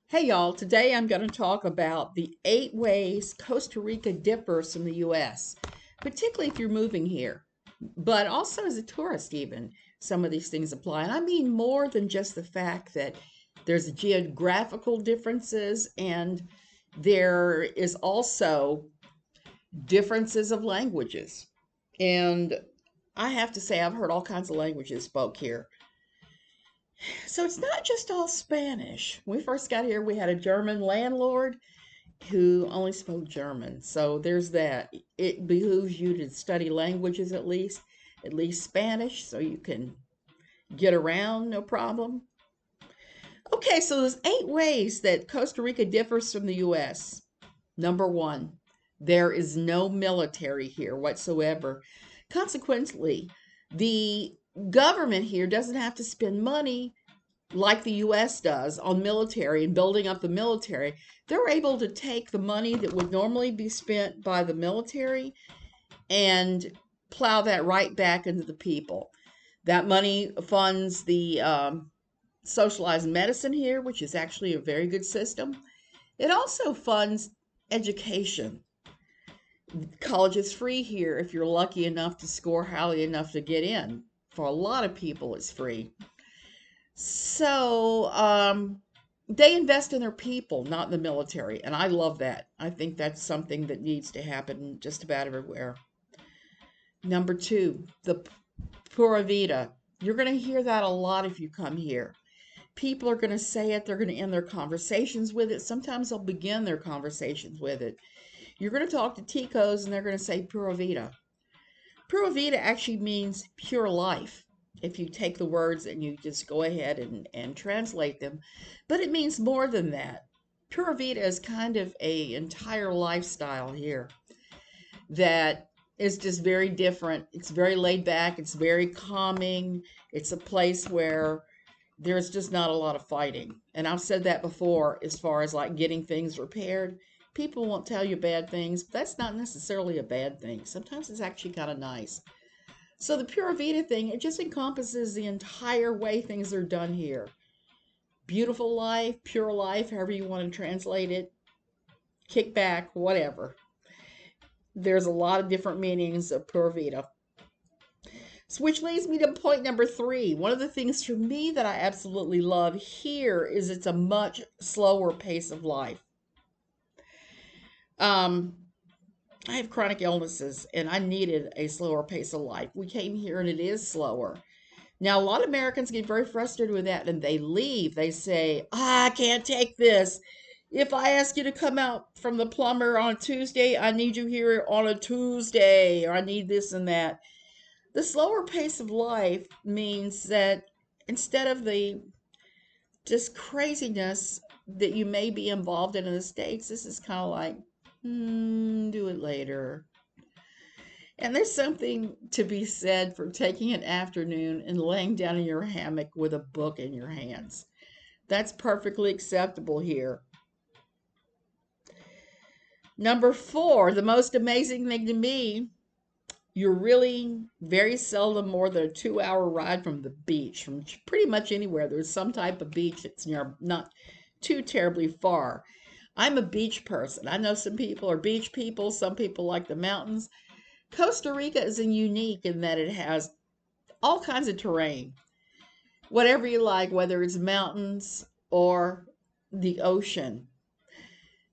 Hey y'all, today I'm going to talk about the 8 ways Costa Rica differs from the US, particularly if you're moving here, but also as a tourist even. Some of these things apply. And I mean more than just the fact that there's geographical differences and there is also differences of languages. And I have to say I've heard all kinds of languages spoke here. So it's not just all Spanish. When we first got here, we had a German landlord who only spoke German. So there's that. It behooves you to study languages at least Spanish, so you can get around no problem. Okay, so there's 8 ways that Costa Rica differs from the US. Number one, there is no military here whatsoever. Consequently, the government here doesn't have to spend money like the US does on military and building up the military. They're able to take the money that would normally be spent by the military and plow that right back into the people. That money funds the socialized medicine here, which is actually a very good system. It also funds education. College is free here if you're lucky enough to score highly enough to get in. For a lot of people, it's free. So they invest in their people, not in the military. And I love that. I think that's something that needs to happen just about everywhere. Number two, the Pura Vida. You're going to hear that a lot if you come here. People are going to say it. They're going to end their conversations with it. Sometimes they'll begin their conversations with it. You're going to talk to Ticos and they're going to say Pura Vida. Pura Vida actually means pure life if you take the words and you just go ahead and translate them. But it means more than that. Pura Vida is kind of a entire lifestyle here that is just very different. It's very laid back. It's very calming. It's a place where there's just not a lot of fighting. And I've said that before as far as like getting things repaired. People won't tell you bad things, but that's not necessarily a bad thing. Sometimes it's actually kind of nice. So the Pura Vida thing, it just encompasses the entire way things are done here. Beautiful life, pure life, however you want to translate it, kickback, whatever. There's a lot of different meanings of Pura Vida. So which leads me to point number three. One of the things for me that I absolutely love here is it's a much slower pace of life. Um, I have chronic illnesses and I needed a slower pace of life. We came here and it is slower. Now, a lot of Americans get very frustrated with that and they leave. They say, I can't take this. If I ask you to come out from the plumber on a Tuesday, I need you here on a Tuesday, or I need this and that. The slower pace of life means that instead of the just craziness that you may be involved in the States, this is kind of like, do it later. And there's something to be said for taking an afternoon and laying down in your hammock with a book in your hands. That's perfectly acceptable here. Number four, the most amazing thing to me, you're really very seldom more than a 2 hour ride from the beach, from pretty much anywhere. There's some type of beach that's near, not too terribly far. I'm a beach person. I know some people are beach people, some people like the mountains. Costa Rica is unique in that it has all kinds of terrain, whatever you like, whether it's mountains or the ocean.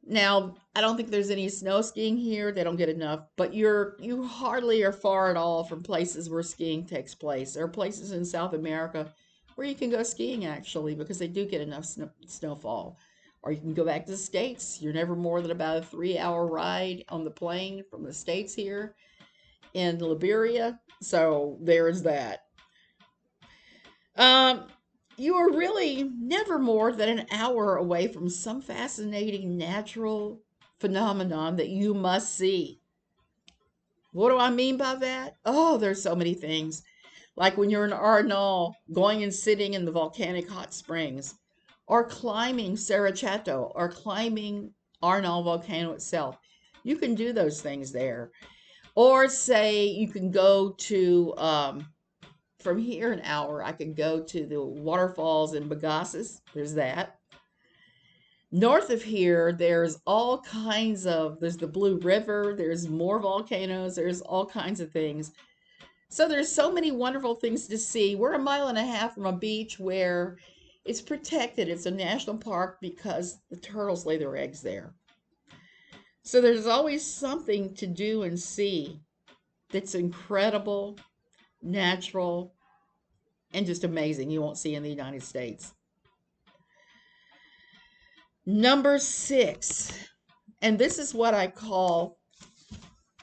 Now, I don't think there's any snow skiing here. They don't get enough, but you hardly are far at all from places where skiing takes place. There are places in South America where you can go skiing actually because they do get enough snowfall. Or you can go back to the States. You're never more than about a 3 hour ride on the plane from the States here in Liberia. So there's that. Um, you are really never more than an hour away from some fascinating natural phenomenon that you must see. What do I mean by that? Oh, there's so many things. Like when you're in Arnal, going and sitting in the volcanic hot springs, or climbing Sarachato, or climbing Arnal volcano itself. You can do those things there. Or say you can go to from here an hour, I could go to the waterfalls in Bagaces. There's that. North of here, there's all kinds of, there's the Blue River, there's more volcanoes, there's all kinds of things. So there's so many wonderful things to see. We're a mile and a half from a beach where it's protected. It's a national park because the turtles lay their eggs there. So there's always something to do and see that's incredible, natural, and just amazing you won't see in the United States. Number 6, and this is what I call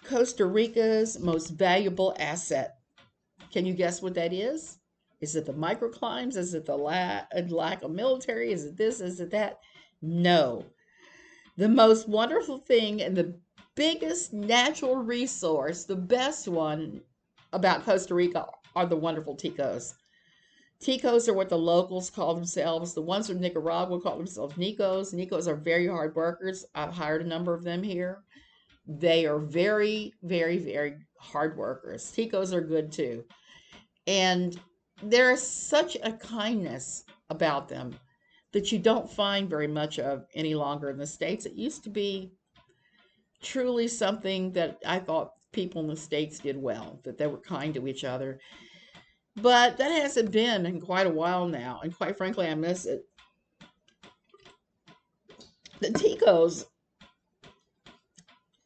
Costa Rica's most valuable asset. Can you guess what that is? Is it the microclimes? Is it the lack of military? Is it this? Is it that? No. The most wonderful thing and the biggest natural resource, the best one about Costa Rica are the wonderful ticos. Ticos are what the locals call themselves. The ones from Nicaragua call themselves Nicos. Nicos are very hard workers. I've hired a number of them here. They are very, very, very hard workers. Ticos are good too. And there is such a kindness about them that you don't find very much of any longer in the States. It used to be truly something that I thought people in the States did well, that they were kind to each other. But that hasn't been in quite a while now, and quite frankly, I miss it. The Ticos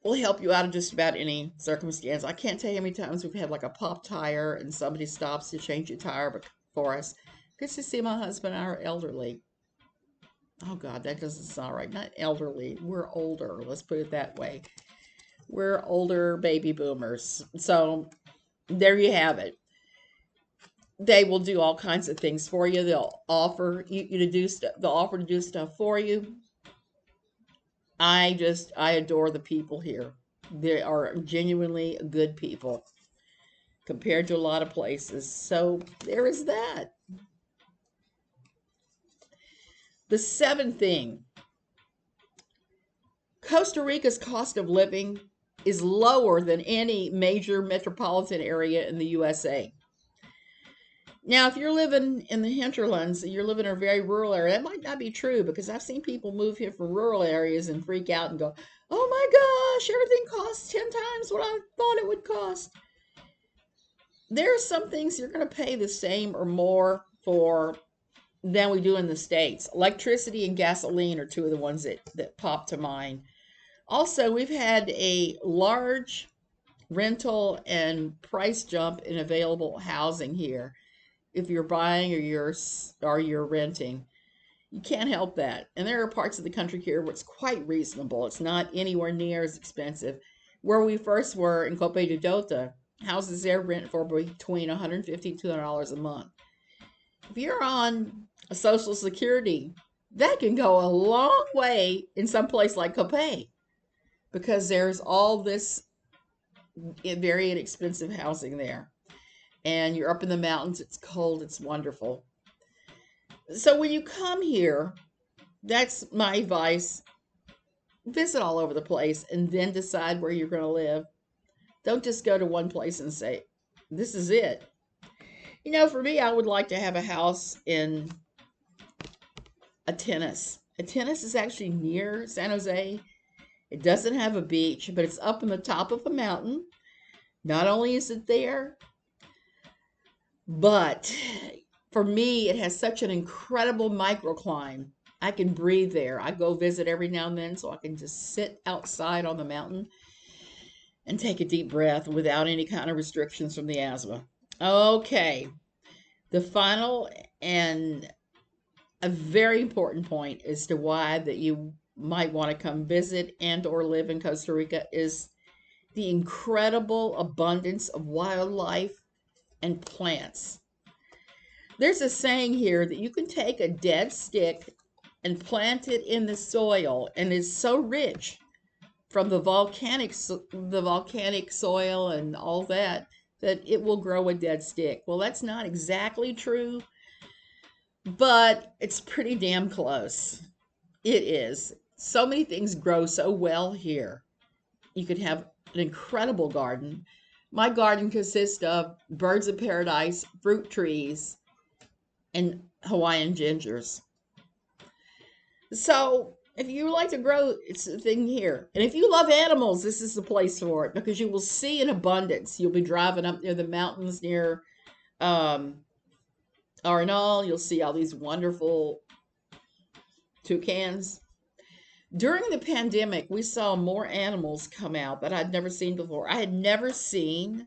will help you out of just about any circumstance. I can't tell you how many times we've had like a pop tire and somebody stops to change your tire for us. Good to see my husband and our elderly. Oh God, that doesn't sound right. Not elderly. We're older. Let's put it that way. We're older baby boomers. So there you have it. They will do all kinds of things for you. They'll offer you to do stuff. They'll offer to do stuff for you. I adore the people here. They are genuinely good people compared to a lot of places. So there is that. The 7th thing, Costa Rica's cost of living is lower than any major metropolitan area in the USA. Now, if you're living in the hinterlands, you're living in a very rural area, that might not be true because I've seen people move here from rural areas and freak out and go, oh my gosh, everything costs 10 times what I thought it would cost. There are some things you're going to pay the same or more for than we do in the States. Electricity and gasoline are two of the ones that pop to mind. Also, we've had a large rental and price jump in available housing here. If you're buying or you're renting, you can't help that. And there are parts of the country here where it's quite reasonable. It's not anywhere near as expensive. Where we first were in Copa de Dota, houses there rent for between $150 to $200 a month. If you're on a Social Security, that can go a long way in some place like Copa because there's all this very inexpensive housing there. And you're up in the mountains, it's cold, it's wonderful. So when you come here, that's my advice. Visit all over the place and then decide where you're going to live. Don't just go to one place and say, this is it. You know, for me, I would like to have a house in Atenas. Atenas is actually near San Jose. It doesn't have a beach, but it's up on the top of a mountain. Not only is it there, but for me, it has such an incredible microclimate. I can breathe there. I go visit every now and then so I can just sit outside on the mountain and take a deep breath without any kind of restrictions from the asthma. Okay, the final and a very important point as to why that you might want to come visit and or live in Costa Rica is the incredible abundance of wildlife and plants. There's a saying here that you can take a dead stick and plant it in the soil, and it's so rich from the volcanic soil and all that it will grow a dead stick. Well, that's not exactly true, but it's pretty damn close. It is. So many things grow so well here. You could have an incredible garden. My garden consists of birds of paradise, fruit trees, and Hawaiian gingers. So If you like to grow, it's the thing here. And if you love animals, this is the place for it because you will see in abundance. You'll be driving up near the mountains near um, Arnall. You'll see all these wonderful toucans. During the pandemic, we saw more animals come out that I'd never seen before. I had never seen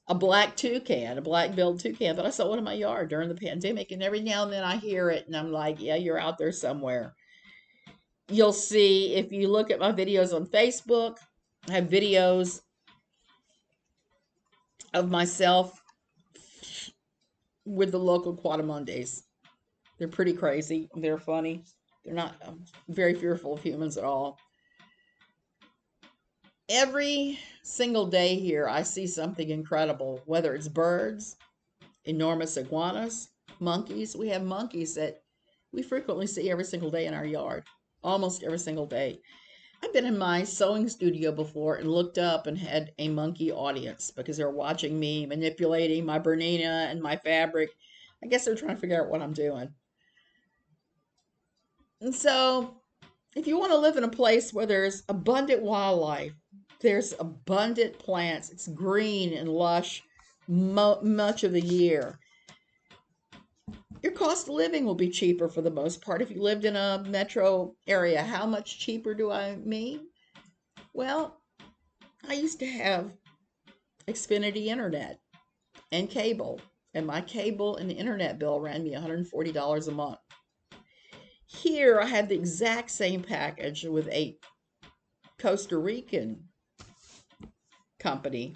a black toucan, a black-billed toucan, but I saw one in my yard during the pandemic, and every now and then I hear it, and I'm like, yeah, you're out there somewhere. You'll see, if you look at my videos on Facebook, I have videos of myself with the local Quadamondes. They're pretty crazy. They're funny. They're not very fearful of humans at all. Every single day here, I see something incredible, whether it's birds, enormous iguanas, monkeys. We have monkeys that we frequently see every single day in our yard, almost every single day. I've been in my sewing studio before and looked up and had a monkey audience because they're watching me manipulating my Bernina and my fabric. I guess they're trying to figure out what I'm doing. And so, if you want to live in a place where there's abundant wildlife, there's abundant plants, it's green and lush much of the year, your cost of living will be cheaper for the most part. If you lived in a metro area, how much cheaper do I mean? Well, I used to have Xfinity internet and cable, and my cable and internet bill ran me $140 a month. Here, I have the exact same package with a Costa Rican company,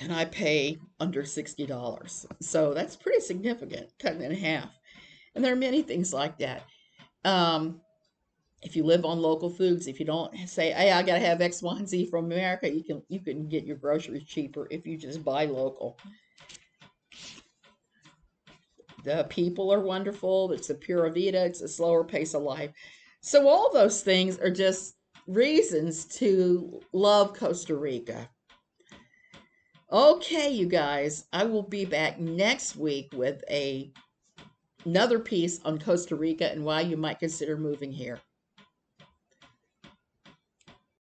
and I pay under $60. So that's pretty significant, cutting it in half. And there are many things like that. If you live on local foods, if you don't say, hey, I got to have X, Y, and Z from America, you can get your groceries cheaper if you just buy local. The people are wonderful. It's a Pura Vida. It's a slower pace of life. So all those things are just reasons to love Costa Rica. Okay, you guys, I will be back next week with another piece on Costa Rica and why you might consider moving here.